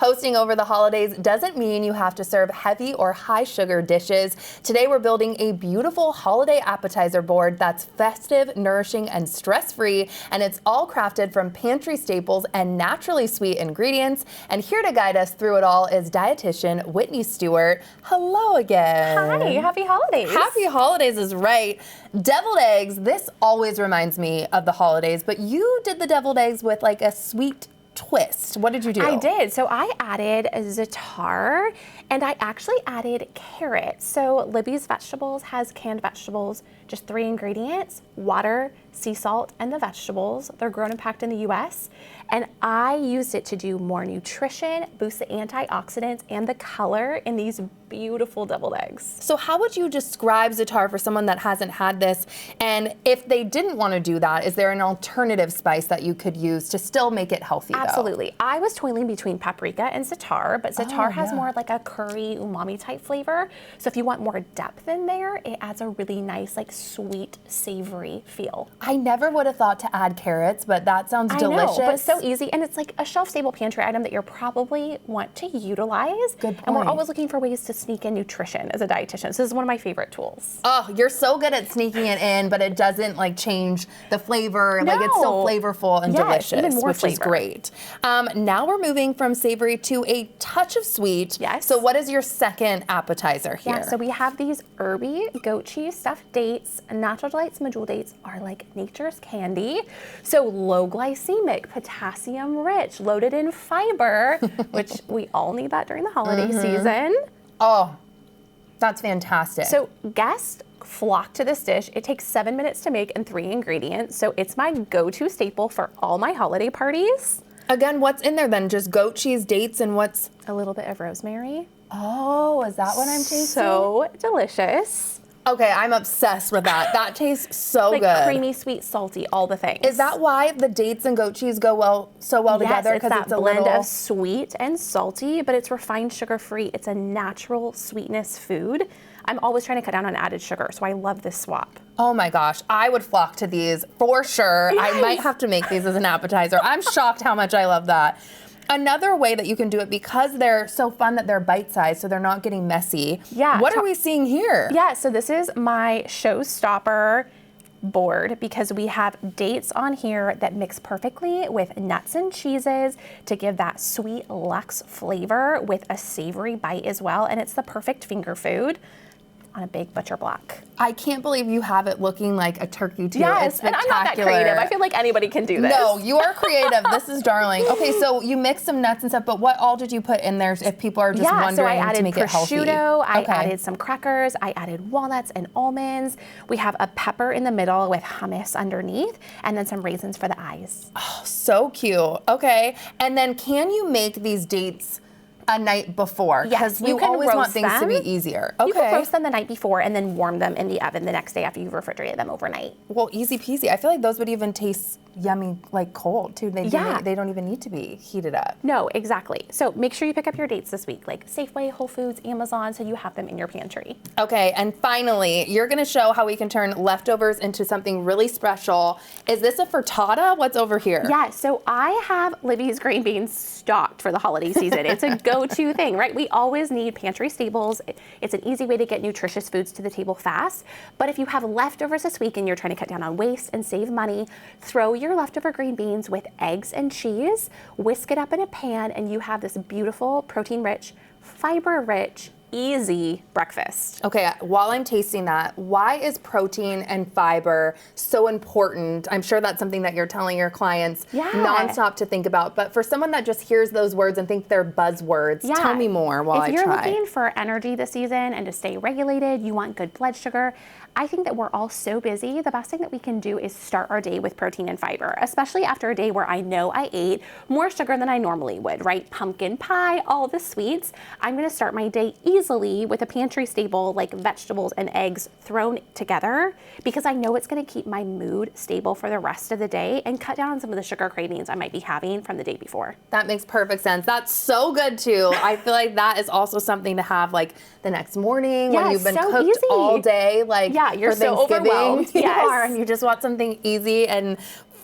hosting over the holidays doesn't mean you have to serve heavy or high sugar dishes. Today we're building a beautiful holiday appetizer board that's festive, nourishing, and stress-free, and it's all crafted from pantry staples and naturally sweet ingredients. And here to guide us through it all is dietitian Whitney Stewart. Hello again. Hi, happy holidays. Happy holidays is right. Deviled eggs, this always reminds me of the holidays, but you did the deviled eggs with like a sweet twist. What did you do? I did. So I added a za'atar and I actually added carrots. So Libby's Vegetables has canned vegetables, just 3 ingredients: water, sea salt, and the vegetables. They're grown and packed in the US. And I used it to do more nutrition, boost the antioxidants and the color in these beautiful deviled eggs. So how would you describe za'atar for someone that hasn't had this? And if they didn't want to do that, is there an alternative spice that you could use to still make it healthy though? Absolutely. I was toiling between paprika and za'atar, but za'atar has more like a curry umami type flavor. So if you want more depth in there, it adds a really nice like sweet savory feel. I never would have thought to add carrots, but that sounds delicious. I know, but so easy, and it's like a shelf-stable pantry item that you'll probably want to utilize. Good point. And we're always looking for ways to sneak in nutrition as a dietitian. So this is one of my favorite tools. Oh, you're so good at sneaking it in, but it doesn't like change the flavor. No. Like it's still flavorful and delicious, even more which is great. Now we're moving from savory to a touch of sweet. Yes. So what is your second appetizer here? Yeah, so we have these herby goat cheese stuffed dates. Natural Delights medjool dates are like nature's candy. So low glycemic, potassium rich, loaded in fiber, which we all need that during the holiday season. Oh, that's fantastic. So guests flock to this dish. It takes 7 minutes to make and 3 ingredients. So it's my go-to staple for all my holiday parties. Again, what's in there then? Just goat cheese, dates, and what's? A little bit of rosemary. Oh, is that what I'm tasting? So delicious. Okay, I'm obsessed with that. That tastes so Like good. creamy, sweet, salty, all the things. Is that why the dates and goat cheese go so well together? Yes, it's that it's a blend little of sweet and salty, but it's refined sugar-free. It's a natural sweetness food. I'm always trying to cut down on added sugar, so I love this swap. Oh my gosh, I would flock to these for sure. Yes. I might have to make these as an appetizer. I'm shocked how much I love that. Another way that you can do it, because they're so fun that they're bite-sized, so they're not getting messy. Yeah. What are we seeing here? Yeah, so this is my showstopper board because we have dates on here that mix perfectly with nuts and cheeses to give that sweet luxe flavor with a savory bite as well. And it's the perfect finger food on a big butcher block. I can't believe you have it looking like a turkey too. Yes, it's and I'm not that creative. I feel like anybody can do this. No, you are creative. This is darling. Okay, so you mix some nuts and stuff, but what all did you put in there if people are just wondering so I added to make it healthy? prosciutto, I added some crackers, I added walnuts and almonds. We have a pepper in the middle with hummus underneath, and then some raisins for the eyes. Oh, so cute. Okay, and then can you make these dates a night before? Yes, you always want things to be easier. Okay. You can roast them the night before and then warm them in the oven the next day after you've refrigerated them overnight. Well, easy peasy. I feel like those would even taste yummy, like cold too. They don't even need to be heated up. No, exactly. So make sure you pick up your dates this week, like Safeway, Whole Foods, Amazon, so you have them in your pantry. Okay, and finally, you're gonna show how we can turn leftovers into something really special. Is this a frittata? What's over here? Yeah, so I have Libby's green beans stocked for the holiday season. It's a go-to thing, right? We always need pantry staples. It's an easy way to get nutritious foods to the table fast. But if you have leftovers this week and you're trying to cut down on waste and save money, throw your leftover green beans with eggs and cheese, whisk it up in a pan, and you have this beautiful protein-rich, fiber-rich, easy breakfast. Okay, while I'm tasting that, why is protein and fiber so important? I'm sure that's something that you're telling your clients nonstop to think about, but for someone that just hears those words and think they're buzzwords, tell me more while I try. If you're looking for energy this season and to stay regulated, you want good blood sugar, I think that we're all so busy. The best thing that we can do is start our day with protein and fiber, especially after a day where I know I ate more sugar than I normally would, right? Pumpkin pie, all the sweets. I'm gonna start my day easily with a pantry staple like vegetables and eggs thrown together because I know it's gonna keep my mood stable for the rest of the day and cut down on some of the sugar cravings I might be having from the day before. That makes perfect sense. That's so good too. I feel like that is also something to have like the next morning when you've been cooked all day, like you're for so Thanksgiving. overwhelmed. You Yes. are, and you just want something easy and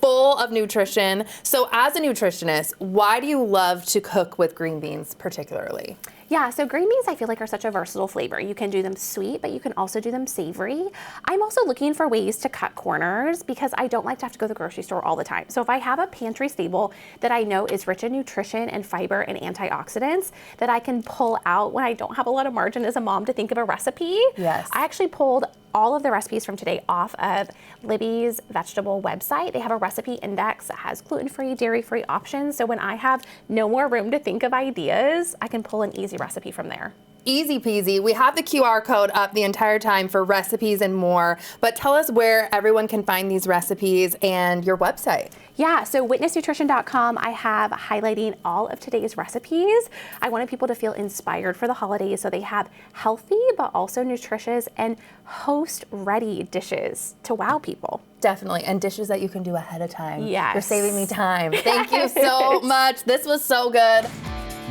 full of nutrition. So as a nutritionist, why do you love to cook with green beans particularly? Yeah, so green beans I feel like are such a versatile flavor. You can do them sweet, but you can also do them savory. I'm also looking for ways to cut corners because I don't like to have to go to the grocery store all the time. So if I have a pantry stable that I know is rich in nutrition and fiber and antioxidants that I can pull out when I don't have a lot of margin as a mom to think of a recipe. Yes. I actually pulled all of the recipes from today off of Libby's vegetable website. They have a recipe index that has gluten-free, dairy-free options. So when I have no more room to think of ideas, I can pull an easy recipe from there. Easy peasy. We have the QR code up the entire time for recipes and more, but tell us where everyone can find these recipes and your website. Yeah, so witnessnutrition.com, I have highlighting all of today's recipes. I wanted people to feel inspired for the holidays, so they have healthy but also nutritious and host-ready dishes to wow people. Definitely, and dishes that you can do ahead of time. Yes. You're saving me time. Thank you so much. This was so good.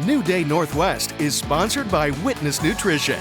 New Day Northwest is sponsored by Witness Nutrition.